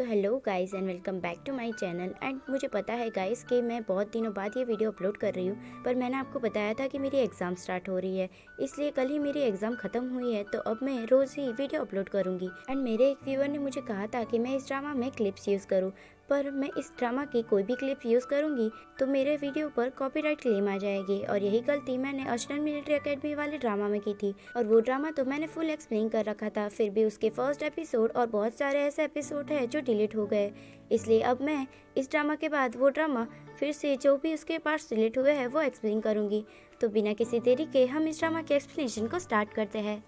तो hello guys and welcome back to my channel. And मुझे पता है गाइस कि मैं बहुत दिनों बाद ये वीडियो अपलोड कर रही हूँ, पर मैंने आपको बताया था कि मेरी एग्ज़ाम स्टार्ट हो रही है, इसलिए कल ही मेरी एग्ज़ाम ख़त्म हुई है, तो अब मैं रोज़ ही वीडियो अपलोड करूँगी। एंड मेरे एक व्यूअर ने मुझे कहा था कि मैं इस ड्रामा में क्लिप्स यूज़ करूँ, पर मैं इस ड्रामा की कोई भी क्लिप यूज़ करूँगी तो मेरे वीडियो पर कॉपीराइट क्लेम आ जाएगी। और यही गलती मैंने अर्शनल मिलिट्री एकेडमी वाले ड्रामा में की थी, और वो ड्रामा तो मैंने फुल एक्सप्लेन कर रखा था, फिर भी उसके फर्स्ट एपिसोड और बहुत सारे ऐसे एपिसोड हैं जो डिलीट हो गए। इसलिए अब मैं इस ड्रामा के बाद वो ड्रामा फिर से जो भी उसके पास डिलीट हुए हैं वो एक्सप्लेन करूँगी। तो बिना किसी देरी के हम इस ड्रामा के एक्सप्लेनेशन को स्टार्ट करते हैं।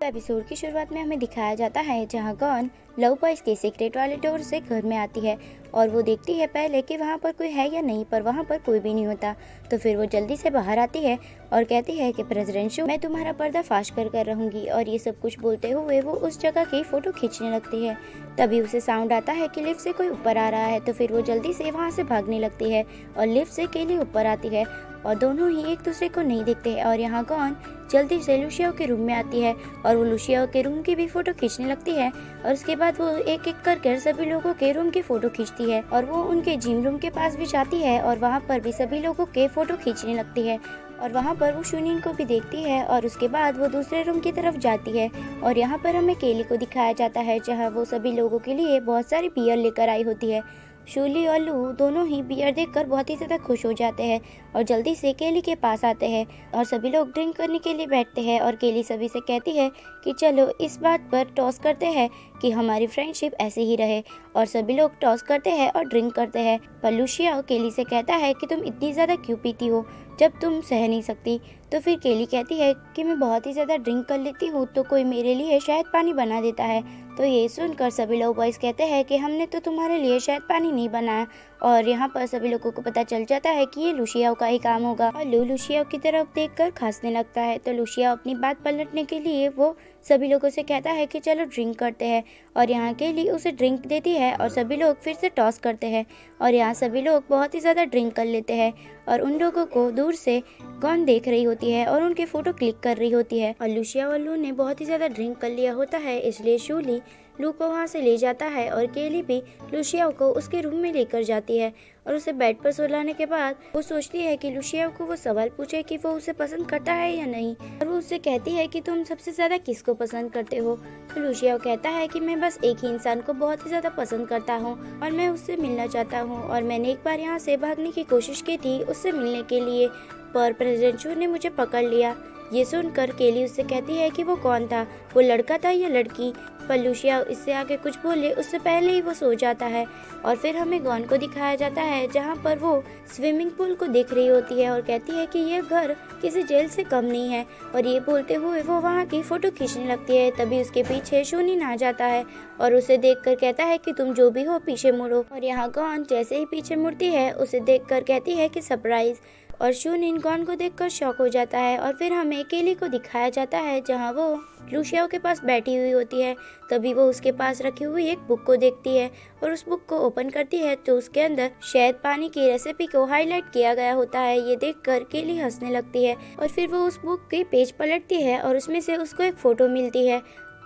एपिसोड की शुरुआत में हमें दिखाया जाता है जहां गॉन लव बॉयज के सीक्रेट वाले डोर से घर में आती है और वो देखती है पहले कि वहां पर कोई है या नहीं, पर वहां पर कोई भी नहीं होता। तो फिर वो जल्दी से बाहर आती है और कहती है कि प्रेसिडेंट शू, मैं तुम्हारा पर्दाफाश कर रहूंगी। और ये सब कुछ बोलते हुए वो उस जगह की फोटो खींचने लगती है। तभी उसे साउंड आता है कि लिफ्ट से कोई ऊपर आ रहा है, तो फिर वो जल्दी से वहाँ से भागने लगती है और लिफ्ट से केली ऊपर आती है और दोनों ही एक दूसरे को नहीं देखते हैं। और यहाँ गॉन जल्दी से लुशिया के रूम में आती है और वो लुशिया के रूम की भी फोटो खींचने लगती है। और उसके बाद वो एक एक कर सभी लोगों के रूम की फोटो खींचती है और वो उनके जिम रूम के पास भी जाती है और वहाँ पर भी सभी लोगों के फोटो खींचने लगती है। और वहाँ पर वो शुनिन को भी देखती है और उसके बाद वो दूसरे रूम की तरफ जाती है। और यहाँ पर हमें केली को दिखाया जाता है जहाँ वो सभी लोगों के लिए बहुत सारी बियर लेकर आई होती है। शूली और लू दोनों ही बियर देखकर बहुत ही ज़्यादा खुश हो जाते हैं और जल्दी से केली के पास आते हैं और सभी लोग ड्रिंक करने के लिए बैठते हैं। और केली सभी से कहती है कि चलो इस बात पर टॉस करते हैं कि हमारी फ्रेंडशिप ऐसे ही रहे। और सभी लोग टॉस करते हैं और ड्रिंक करते हैं। पर लुशिया केली से कहता है कि तुम इतनी ज़्यादा क्यों पीती हो जब तुम सह नहीं सकती। तो फिर केली कहती है कि मैं बहुत ही ज़्यादा ड्रिंक कर लेती हूँ तो कोई मेरे लिए शायद पानी बना देता है। तो ये सुनकर सभी लोग बॉयज़ कहते हैं कि हमने तो तुम्हारे लिए शायद पानी नहीं बनाया। और यहाँ पर सभी लोगों को पता चल जाता है कि ये लुशिया का ही काम होगा। और लू लुशिया की तरफ देखकर खांसने लगता है, तो लुशिया अपनी बात पलटने के लिए वो सभी लोगों से कहता है कि चलो ड्रिंक करते हैं। और यहाँ के लिए उसे ड्रिंक देती है और सभी लोग फिर से टॉस करते हैं और यहाँ सभी लोग बहुत ही ज़्यादा ड्रिंक कर लेते हैं। और उन लोगों को दूर से गॉन देख रही होती है और उनकी फ़ोटो क्लिक कर रही होती है। और लुशिया और लू ने बहुत ही ज़्यादा ड्रिंक कर लिया होता है, इसलिए शूली लू को वहाँ से ले जाता है और केली भी लुशिया को उसके रूम में लेकर जाती है। और उसे बेड पर सुलाने के बाद वो सोचती है कि लुशिया को वो सवाल पूछे कि वो उसे पसंद करता है या नहीं। और वो उससे कहती है कि तुम सबसे ज़्यादा किसको पसंद करते हो। तो लुशिया कहता है कि मैं बस एक ही इंसान को बहुत ही ज़्यादा पसंद करता हूँ और मैं उससे मिलना चाहता हूँ। और मैंने एक बार यहाँ से भागने की कोशिश की थी उससे मिलने के लिए, पर प्रेसिडेंट शू ने मुझे पकड़ लिया। ये सुनकर केली उससे कहती है कि वो कौन था, वो लड़का था या लड़की। पर लुशिया इससे आगे कुछ बोले उससे पहले ही वो सो जाता है। और फिर हमें गॉन को दिखाया जाता है जहाँ पर वो स्विमिंग पूल को देख रही होती है और कहती है कि ये घर किसी जेल से कम नहीं है। और ये बोलते हुए वो वहाँ की फ़ोटो खींचने लगती है। तभी उसके पीछे शूनिन आ जाता है और उसे देखकर कहता है कि तुम जो भी हो पीछे मुड़ो। और यहाँ गॉन जैसे ही पीछे मुड़ती है उसे देखकर कहती है कि सरप्राइज़। और शूनिन गॉन को देखकर शॉक हो जाता है। और फिर हमें केली को दिखाया जाता है जहाँ वो लुशिया के पास बैठी हुई होती है। तभी वो उसके पास रखी हुई एक बुक को देखती है और उस बुक को ओपन करती है तो उसके अंदर शहद पानी की रेसिपी को हाईलाइट किया गया होता है। ये देखकर केली हंसने लगती है और फिर वो उस बुक के पेज पलटती है और उसमें से उसको एक फ़ोटो मिलती है।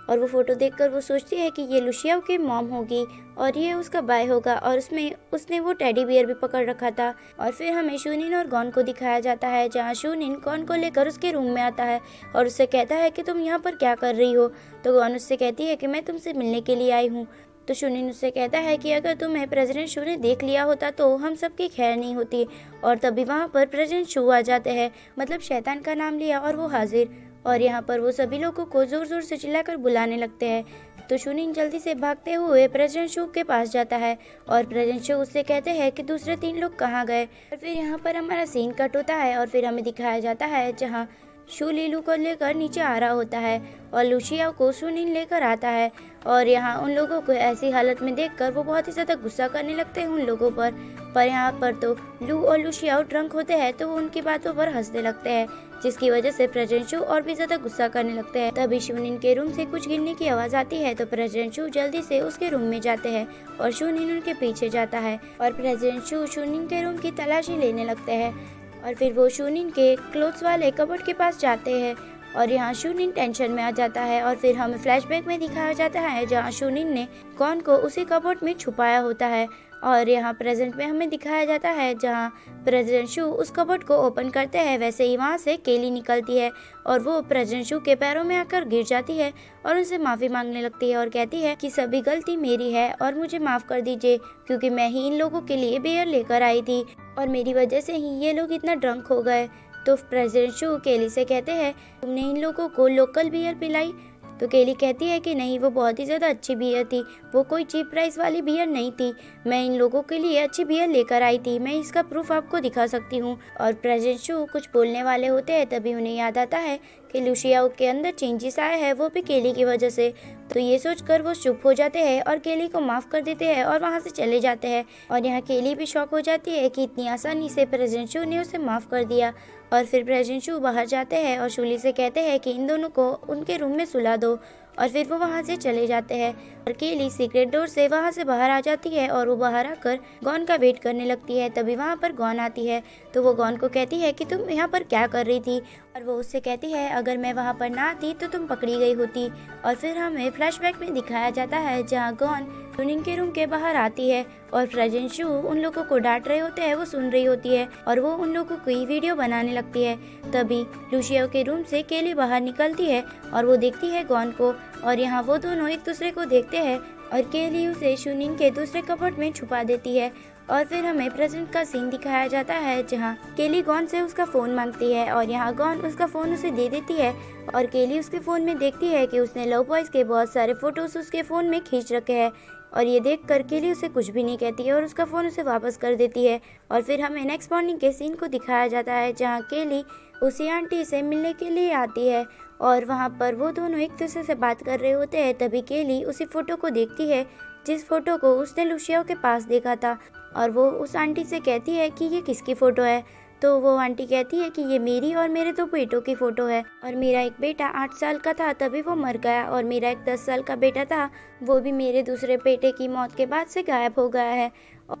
और वो फ़ोटो देखकर वो सोचती है कि ये लुशिया की मॉम होगी और ये उसका बाय होगा, और उसमें उसने वो टेडी बियर भी पकड़ रखा था। और फिर हमें शूनिन और गॉन को दिखाया जाता है जहाँ शूनिन गॉन को लेकर उसके रूम में आता है और उससे कहता है कि तुम यहाँ पर क्या कर रही हो। तो गॉन उससे कहती है कि मैं तुमसे मिलने के लिए आई हूँ। तो शूनिन उससे कहता है कि अगर तुम्हें प्रेसिडेंट शू ने देख लिया होता तो हम सबकी खैर नहीं होती। और तभी वहाँ पर प्रेसिडेंट शू आ जाते हैं, मतलब शैतान का नाम लिया और वो हाजिर। और यहाँ पर वो सभी लोगों को जोर जोर से चिल्लाकर बुलाने लगते हैं। तो शूनिन जल्दी से भागते हुए प्रेसिडेंट शू के पास जाता है और प्रेसिडेंट शू उससे कहते हैं कि दूसरे 3 लोग कहाँ गए। और फिर यहाँ पर हमारा सीन कट होता है और फिर हमें दिखाया जाता है जहाँ शू लीलू को लेकर नीचे आ रहा होता है और लुशिया को शूनिन लेकर आता है। और यहाँ उन लोगों को ऐसी हालत में देखकर वो बहुत ही ज़्यादा गुस्सा करने लगते हैं उन लोगों पर यहाँ पर तो लू और लुशिया ड्रंक होते हैं तो वो उनकी बातों पर हंसने लगते हैं, जिसकी वजह से प्रेसिडेंट शू और भी ज़्यादा गुस्सा करने लगते हैं। तभी शूनिन के रूम से कुछ गिरने की आवाज़ आती है तो प्रेसिडेंट शू जल्दी से उसके रूम में जाते हैं और शूनिन उनके पीछे जाता है और प्रेसिडेंट शू शूनिन के रूम की तलाशी लेने लगते हैं। और फिर वो शूनिन के क्लोथ्स वाले कबर्ड के पास जाते हैं और यहाँ शूनिन टेंशन में आ जाता है। और फिर हमें फ्लैशबैक में दिखाया जाता है जहाँ शूनिन ने गॉन को उसी कबर्ड में छुपाया होता है। और यहाँ प्रेजेंट में हमें दिखाया जाता है जहाँ प्रेसिडेंट शू उस कबर्ड को ओपन करते हैं, वैसे ही वहाँ से केली निकलती है और वो प्रेसिडेंट शू के पैरों में आकर गिर जाती है और उनसे माफ़ी मांगने लगती है और कहती है कि सभी गलती मेरी है और मुझे माफ़ कर दीजिए, क्योंकि मैं ही इन लोगों के लिए बियर लेकर आई थी और मेरी वजह से ही ये लोग इतना ड्रंक हो गए। तो प्रेसिडेंट शू केली से कहते हैं, तुमने इन लोगों को लोकल बियर पिलाई? तो केली कहती है कि नहीं, वो बहुत ही ज़्यादा अच्छी बियर थी, वो कोई चीप प्राइस वाली बियर नहीं थी, मैं इन लोगों के लिए अच्छी बियर लेकर आई थी, मैं इसका प्रूफ आपको दिखा सकती हूँ। और प्रेसिडेंट शू कुछ बोलने वाले होते हैं, तभी उन्हें याद आता है कि लुशियाओ के अंदर चेंजेस आया है, वो भी केली की वजह से। तो ये सोचकर वो चुप हो जाते हैं और केली को माफ़ कर देते हैं और वहाँ से चले जाते हैं। और यहाँ केली भी शॉक हो जाती है कि इतनी आसानी से प्रेसिडेंट शू ने उसे माफ़ कर दिया। और फिर प्रेसिडेंट शू बाहर जाते हैं और शूली से कहते हैं कि इन दोनों को उनके रूम में सुला दो और फिर वो वहाँ से चले जाते हैं। और केली सीक्रेट डोर से वहाँ से बाहर आ जाती है और वो बाहर आकर गॉन का वेट करने लगती है। तभी वहाँ पर गॉन आती है, तो वो गॉन को कहती है कि तुम यहाँ पर क्या कर रही थी, और वो उससे कहती है अगर मैं वहाँ पर ना आती तो तुम पकड़ी गई होती। और फिर हमें फ्लैशबैक में दिखाया जाता है जहाँ गॉन शूनिन के रूम के बाहर आती है और प्रेसिडेंट शू उन लोगों को डांट रहे होते हैं, वो सुन रही होती है और वो उन लोगों को ही वीडियो बनाने लगती है। तभी लुशिया के रूम से केली बाहर निकलती है और वो देखती है गॉन को, और यहाँ वो दोनों एक दूसरे को देखते हैं और केली उसे शूनिन के दूसरे कबर्ड में छुपा देती है। और फिर हमें प्रेजेंट का सीन दिखाया जाता है जहाँ केली गॉन से उसका फ़ोन मांगती है और यहाँ गॉन उसका फ़ोन उसे दे देती है और केली उसके फ़ोन में देखती है कि उसने लव बॉयज़ के बहुत सारे फ़ोटोज़ उसके फ़ोन में खींच रखे हैं। और ये देख कर केली उसे कुछ भी नहीं कहती है और उसका फ़ोन उसे वापस कर देती है। और फिर हमें नेक्स्ट मॉर्निंग के सीन को दिखाया जाता है जहाँ केली उसी आंटी से मिलने के लिए आती है और वहाँ पर वो दोनों एक दूसरे से बात कर रहे होते हैं। तभी केली उसी फ़ोटो को देखती है जिस फ़ोटो को उसने लुशिया के पास देखा था और वो उस आंटी से कहती है कि ये किसकी फ़ोटो है। तो वो आंटी कहती है कि ये मेरी और मेरे 2 बेटों की फ़ोटो है, और मेरा एक बेटा 8 साल का था तभी वो मर गया, और मेरा एक 10 साल का बेटा था, वो भी मेरे दूसरे बेटे की मौत के बाद से गायब हो गया है।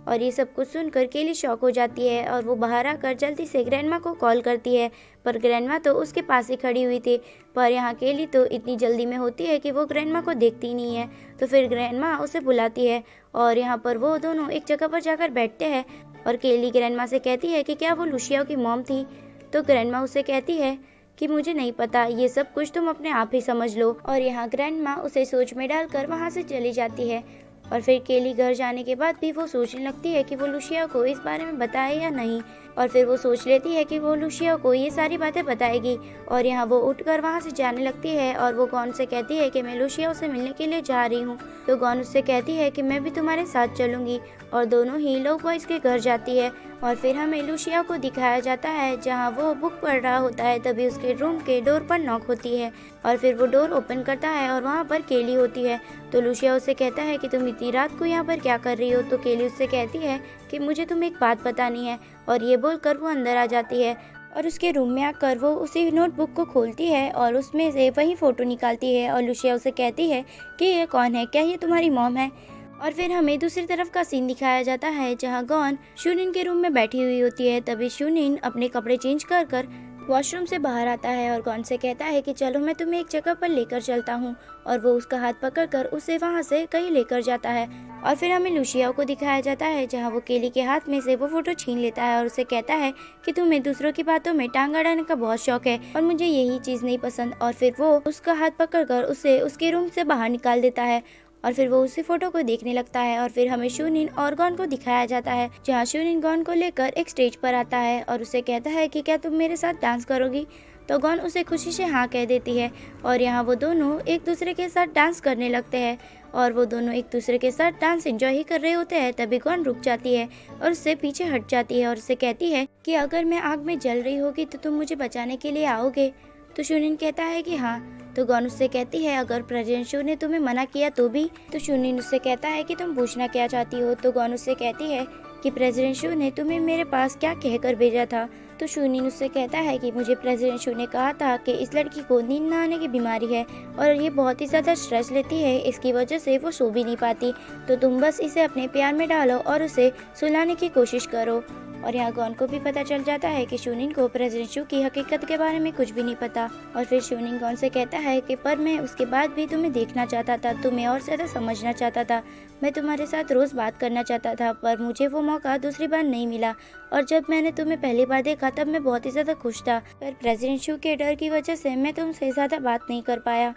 और ये सब कुछ सुनकर केली शॉक हो जाती है और वो बाहर आकर जल्दी से ग्रैंडमा को कॉल करती है, पर ग्रैंडमा तो उसके पास ही खड़ी हुई थी। पर यहाँ केली तो इतनी जल्दी में होती है कि वो ग्रैंडमा को देखती नहीं है। तो फिर ग्रैंडमा उसे बुलाती है और यहाँ पर वो दोनों एक जगह पर जाकर बैठते हैं और केली ग्रैंडमा से कहती है कि क्या वो लुशिया की मॉम थी। तो ग्रैंडमा उसे कहती है कि मुझे नहीं पता, ये सब कुछ तुम अपने आप ही समझ लो। और यहाँ ग्रैंडमा उसे सोच में डालकर वहाँ से चली जाती है। और फिर केली घर जाने के बाद भी वो सोचने लगती है कि वो लुशिया को इस बारे में बताए या नहीं, और फिर वो सोच लेती है कि वो लुशिया को ये सारी बातें बताएगी। और यहाँ वो उठकर वहाँ से जाने लगती है और वो गॉन से कहती है कि मैं लुशिया से मिलने के लिए जा रही हूँ। तो गॉन उससे कहती है कि मैं भी तुम्हारे साथ चलूँगी, और दोनों ही लव बॉयज़ के घर जाती है। और फिर हमें लुशिया को दिखाया जाता है जहाँ वो बुक पढ़ रहा होता है। तभी उसके रूम के डोर पर नॉक होती है और फिर वो डोर ओपन करता है और वहाँ पर केली होती है। तो लुशिया उससे कहता है कि तुम इतनी रात को यहाँ पर क्या कर रही हो। तो केली उससे कहती है कि मुझे तुम्हें एक बात बतानी है, और ये बोलकर वो अंदर आ जाती है और उसके रूम में आकर वो उसी नोटबुक को खोलती है और उसमें से वही फ़ोटो निकालती है। और लुशिया उसे कहती है कि ये कौन है, क्या ये तुम्हारी मॉम है। और फिर हमें दूसरी तरफ का सीन दिखाया जाता है जहाँ गॉन शूनिन के रूम में बैठी हुई होती है। तभी शूनिन अपने कपड़े चेंज कर वॉशरूम से बाहर आता है और गॉन से कहता है कि चलो मैं तुम्हें एक जगह पर लेकर चलता हूँ, और वो उसका हाथ पकड़कर उसे वहाँ से कहीं लेकर जाता है। और फिर हमें लुशिया को दिखाया जाता है जहाँ वो केली के हाथ में से वो फ़ोटो छीन लेता है और उसे कहता है कि तुम्हें दूसरों की बातों में टांग अड़ाने का बहुत शौक है और मुझे यही चीज़ नहीं पसंद। और फिर वो उसका हाथ पकड़कर उसे उसके रूम से बाहर निकाल देता है और फिर वो उसी फोटो को देखने लगता है। और फिर हमें शूनिन और गॉन को दिखाया जाता है जहाँ शूनिन गॉन को लेकर एक स्टेज पर आता है और उसे कहता है कि क्या तुम मेरे साथ डांस करोगी। तो गॉन उसे खुशी से हाँ कह देती है और यहाँ वो दोनों एक दूसरे के साथ डांस करने लगते हैं और वो दोनों एक दूसरे के साथ डांस एंजॉय ही कर रहे होते हैं। तभी गॉन रुक जाती है और उससे पीछे हट जाती है और उससे कहती है कि अगर मैं आग में जल रही होगी तो तुम मुझे बचाने के लिए आओगे। तो शूनिन कहता है कि हाँ। तो गॉन उससे कहती है अगर प्रेसिडेंट शू ने तुम्हें मना किया तो भी। तो शूनिन उससे कहता है कि तुम पूछना क्या चाहती हो। तो गॉन उससे कहती है कि प्रेसिडेंट शू ने तुम्हें मेरे पास क्या कहकर भेजा था। तो शूनिन उससे कहता है कि मुझे प्रेसिडेंट शू ने कहा था कि इस लड़की को नींद न आने की बीमारी है और ये बहुत ही ज़्यादा स्ट्रेस लेती है, इसकी वजह से वो सो भी नहीं पाती। तो तुम बस इसे अपने प्यार में डालो और उसे सुलाने की कोशिश करो। और यहाँ गॉन को भी पता चल जाता है कि शूनिंग को प्रेसिडेंट शू की हकीकत के बारे में कुछ भी नहीं पता। और फिर शूनिंग गॉन से कहता है कि पर मैं उसके बाद भी तुम्हें देखना चाहता था, तुम्हें और ज़्यादा समझना चाहता था, मैं तुम्हारे साथ रोज़ बात करना चाहता था, पर मुझे वो मौका दूसरी बार नहीं मिला। और जब मैंने तुम्हें पहली बार देखा तब मैं बहुत ही ज़्यादा खुश था, पर प्रेसिडेंट शू के डर की वजह से मैं तुमसे ज़्यादा बात नहीं कर पाया।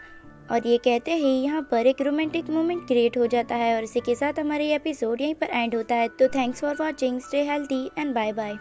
और ये कहते ही यहाँ पर एक रोमांटिक मोमेंट क्रिएट हो जाता है और इसी के साथ हमारा ये एपिसोड यहीं पर एंड होता है। तो thanks for watching, stay healthy and bye bye.